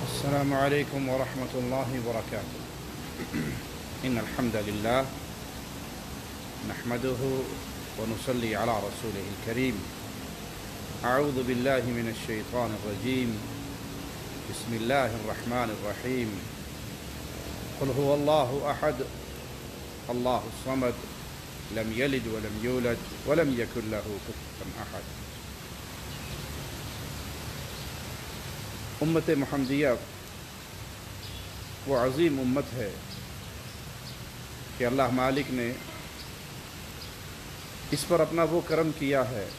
السلام عليكم ورحمة الله وبركاته. إن الحمد لله نحمده ونصلي على رسوله الكريم. أعوذ بالله من الشيطان الرجيم. بسم الله الرحمن الرحيم. قل هو الله أحد الله الصمد لم يلد ولم يولد ولم يكن له كفوا أحد. امت محمدیہ وہ عظیم امت ہے کہ اللہ مالک نے اس پر اپنا وہ کرم کیا ہے،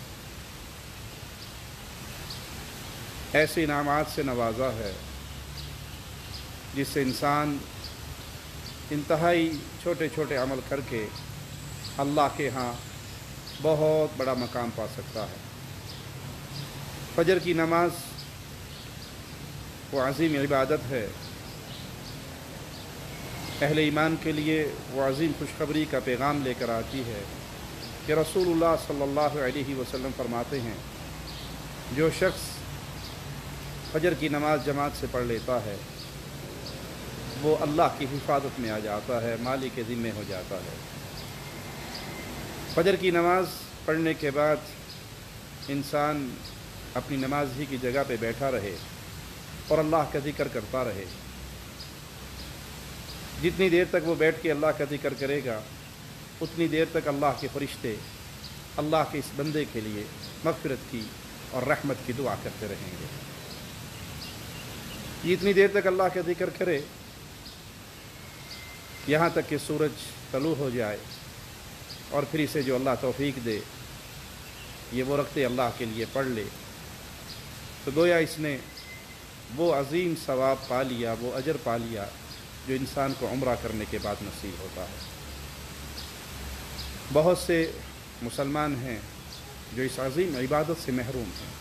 ایسے انعامات سے نوازا ہے جس سے انسان انتہائی چھوٹے چھوٹے عمل کر کے اللہ کے ہاں بہت بڑا مقام پا سکتا ہے۔ فجر کی نماز وہ عظیم عبادت ہے، اہل ایمان کے لیے وہ عظیم خوشخبری کا پیغام لے کر آتی ہے کہ رسول اللہ صلی اللہ علیہ وسلم فرماتے ہیں جو شخص فجر کی نماز جماعت سے پڑھ لیتا ہے وہ اللہ کی حفاظت میں آ جاتا ہے، مالک کے ذمے ہو جاتا ہے۔ فجر کی نماز پڑھنے کے بعد انسان اپنی نماز ہی کی جگہ پہ بیٹھا رہے اور اللہ کا ذکر کرتا رہے۔ جتنی دیر تک وہ بیٹھ کے اللہ کا ذکر کرے گا اتنی دیر تک اللہ کے فرشتے اللہ کے اس بندے کے لیے مغفرت کی اور رحمت کی دعا کرتے رہیں گے۔ جتنی دیر تک اللہ کا ذکر کرے یہاں تک کہ سورج طلوع ہو جائے اور پھر اسے جو اللہ توفیق دے یہ وہ رکھتے اللہ کے لیے پڑھ لے تو گویا اس نے وہ عظیم ثواب پا لیا، وہ اجر پا لیا جو انسان کو عمرہ کرنے کے بعد نصیب ہوتا ہے۔ بہت سے مسلمان ہیں جو اس عظیم عبادت سے محروم ہیں۔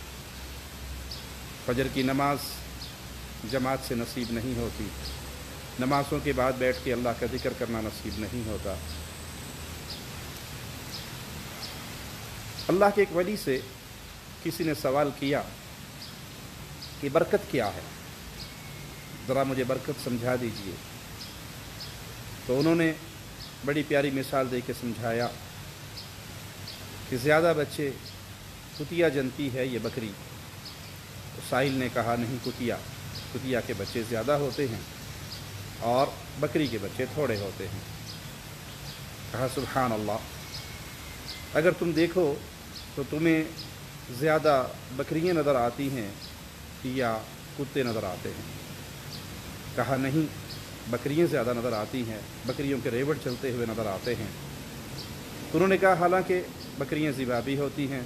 فجر کی نماز جماعت سے نصیب نہیں ہوتی، نمازوں کے بعد بیٹھ کے اللہ کا ذکر کرنا نصیب نہیں ہوتا۔ اللہ کے ایک ولی سے کسی نے سوال کیا کہ برکت کیا ہے، ذرا مجھے برکت سمجھا دیجئے۔ تو انہوں نے بڑی پیاری مثال دے کے سمجھایا کہ زیادہ بچے کتیا جنتی ہے یہ بکری۔ تو سائل نے کہا نہیں، کتیا کے بچے زیادہ ہوتے ہیں اور بکری کے بچے تھوڑے ہوتے ہیں۔ کہا سبحان اللہ، اگر تم دیکھو تو تمہیں زیادہ بکریاں نظر آتی ہیں یا کتے نظر آتے ہیں؟ کہا نہیں، بکریاں زیادہ نظر آتی ہیں، بکریوں کے ریوڑ چلتے ہوئے نظر آتے ہیں۔ انہوں نے کہا حالانکہ بکریاں ذبح بھی ہوتی ہیں،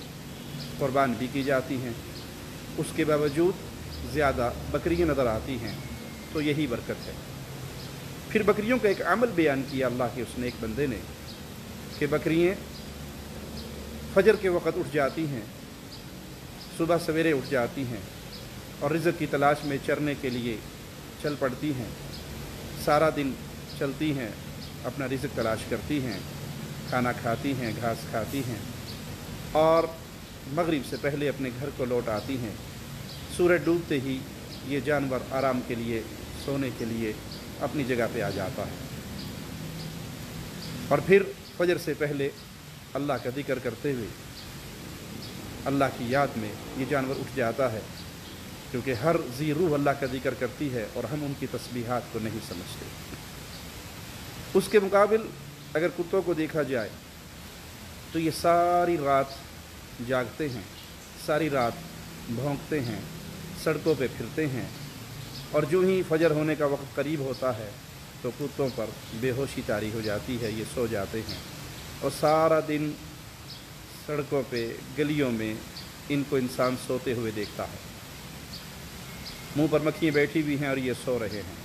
قربان بھی کی جاتی ہیں، اس کے باوجود زیادہ بکریاں نظر آتی ہیں، تو یہی برکت ہے۔ پھر بکریوں کا ایک عمل بیان کیا اللہ کے اس نیک بندے نے کہ بکریاں فجر کے وقت اٹھ جاتی ہیں، صبح سویرے اٹھ جاتی ہیں اور رزق کی تلاش میں چرنے کے لیے چل پڑتی ہیں، سارا دن چلتی ہیں، اپنا رزق تلاش کرتی ہیں، کھانا کھاتی ہیں، گھاس کھاتی ہیں اور مغرب سے پہلے اپنے گھر کو لوٹ آتی ہیں۔ سورج ڈوبتے ہی یہ جانور آرام کے لیے، سونے کے لیے اپنی جگہ پہ آ جاتا ہے اور پھر فجر سے پہلے اللہ کا ذکر کرتے ہوئے اللہ کی یاد میں یہ جانور اٹھ جاتا ہے، کیونکہ ہر ذی روح اللہ کا ذکر کرتی ہے اور ہم ان کی تسبیحات کو نہیں سمجھتے۔ اس کے مقابل اگر کتوں کو دیکھا جائے تو یہ ساری رات جاگتے ہیں، ساری رات بھونکتے ہیں، سڑکوں پہ پھرتے ہیں اور جو ہی فجر ہونے کا وقت قریب ہوتا ہے تو کتوں پر بے ہوشی طاری ہو جاتی ہے، یہ سو جاتے ہیں اور سارا دن سڑکوں پہ گلیوں میں ان کو انسان سوتے ہوئے دیکھتا ہے، منہ پر مکھیاں بیٹھی ہوئی ہیں اور یہ سو رہے ہیں۔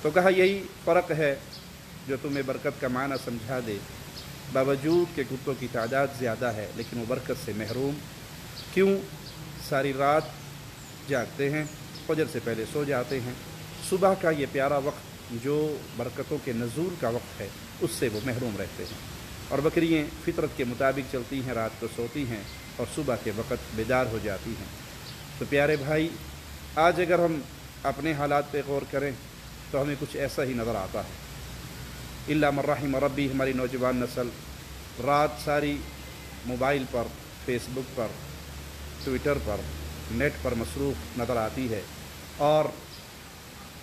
تو کہا یہی فرق ہے جو تمہیں برکت کا معنی سمجھا دے، باوجود کہ کتوں کی تعداد زیادہ ہے لیکن وہ برکت سے محروم کیوں؟ ساری رات جاگتے ہیں، فجر سے پہلے سو جاتے ہیں، صبح کا یہ پیارا وقت جو برکتوں کے نزول کا وقت ہے اس سے وہ محروم رہتے ہیں۔ اور بکریاں فطرت کے مطابق چلتی ہیں، رات کو سوتی ہیں اور صبح کے وقت بیدار ہو جاتی ہیں۔ تو پیارے بھائی، آج اگر ہم اپنے حالات پہ غور کریں تو ہمیں کچھ ایسا ہی نظر آتا ہے۔ الا من رحم ربی، ہماری نوجوان نسل رات ساری موبائل پر، فیس بک پر، ٹویٹر پر، نیٹ پر مصروف نظر آتی ہے، اور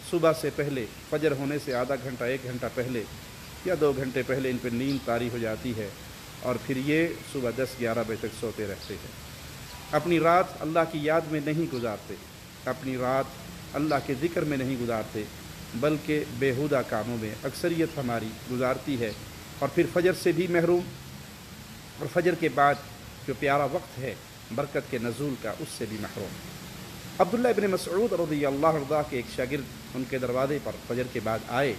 صبح سے پہلے، فجر ہونے سے آدھا گھنٹہ 1 گھنٹہ پہلے یا 2 گھنٹے پہلے ان پہ نیند طاری ہو جاتی ہے، اور پھر یہ صبح 10-11 بجے تک سوتے رہتے ہیں۔ اپنی رات اللہ کی یاد میں نہیں گزارتے، اپنی رات اللہ کے ذکر میں نہیں گزارتے، بلکہ بیہودہ کاموں میں اکثریت ہماری گزارتی ہے، اور پھر فجر سے بھی محروم، اور فجر کے بعد جو پیارا وقت ہے برکت کے نزول کا، اس سے بھی محروم۔ عبداللہ ابن مسعود رضی اللہ عنہ کے ایک شاگرد ان کے دروازے پر فجر کے بعد آئے۔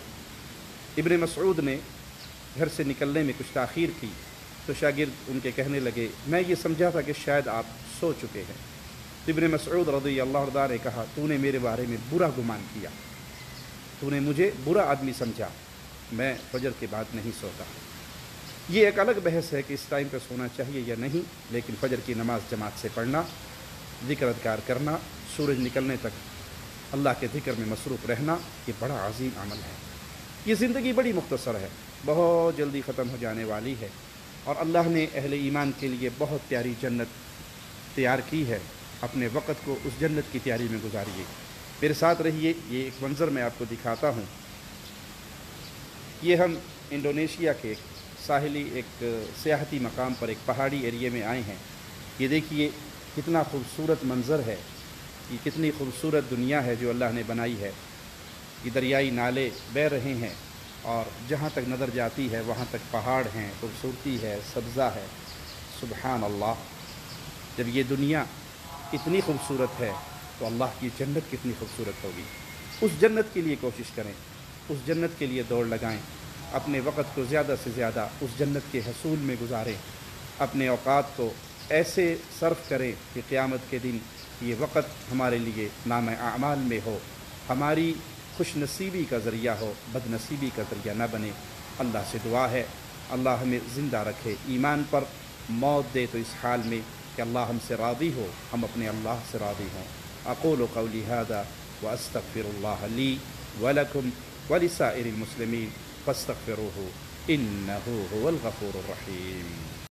ابن مسعود نے گھر سے نکلنے میں کچھ تاخیر کی تو شاگرد ان کے کہنے لگے، میں یہ سمجھا تھا کہ شاید آپ سو چکے ہیں۔ تو ابن مسعود رضی اللہ عنہ نے کہا، تو نے میرے بارے میں برا گمان کیا، تو نے مجھے برا آدمی سمجھا، میں فجر کے بعد نہیں سوتا۔ یہ ایک الگ بحث ہے کہ اس ٹائم پہ سونا چاہیے یا نہیں، لیکن فجر کی نماز جماعت سے پڑھنا، ذکر اذکار کرنا، سورج نکلنے تک اللہ کے ذکر میں مصروف رہنا، یہ بڑا عظیم عمل ہے۔ یہ زندگی بڑی مختصر ہے، بہت جلدی ختم ہو جانے والی ہے، اور اللہ نے اہل ایمان کے لیے بہت پیاری جنت تیار کی ہے۔ اپنے وقت کو اس جنت کی تیاری میں گزاریے۔ میرے ساتھ رہیے، یہ ایک منظر میں آپ کو دکھاتا ہوں۔ یہ ہم انڈونیشیا کے ایک ساحلی، ایک سیاحتی مقام پر، ایک پہاڑی ایریے میں آئے ہیں۔ یہ دیکھیے کتنا خوبصورت منظر ہے، یہ کتنی خوبصورت دنیا ہے جو اللہ نے بنائی ہے۔ یہ دریائی نالے بہہ رہے ہیں، اور جہاں تک نظر جاتی ہے وہاں تک پہاڑ ہیں، خوبصورتی ہے، سبزہ ہے۔ سبحان اللہ، جب یہ دنیا اتنی خوبصورت ہے تو اللہ کی جنت کتنی خوبصورت ہوگی۔ اس جنت کے لیے کوشش کریں، اس جنت کے لیے دوڑ لگائیں، اپنے وقت کو زیادہ سے زیادہ اس جنت کے حصول میں گزاریں، اپنے اوقات کو ایسے صرف کریں کہ قیامت کے دن یہ وقت ہمارے لیے نام اعمال میں ہو، ہماری خوش نصیبی کا ذریعہ ہو، بد نصیبی کا ذریعہ نہ بنے۔ اللہ سے دعا ہے اللہ ہمیں زندہ رکھے ایمان پر، موت دے تو اس حال میں کہ اللہ ہم سے راضی ہو، ہم اپنے اللہ سے راضی ہوں۔ اقول قولی ھذا واستغفر اللہ لی ولکم ولسائر المسلمین فاستغفروہ انہ هو الغفور الرحیم۔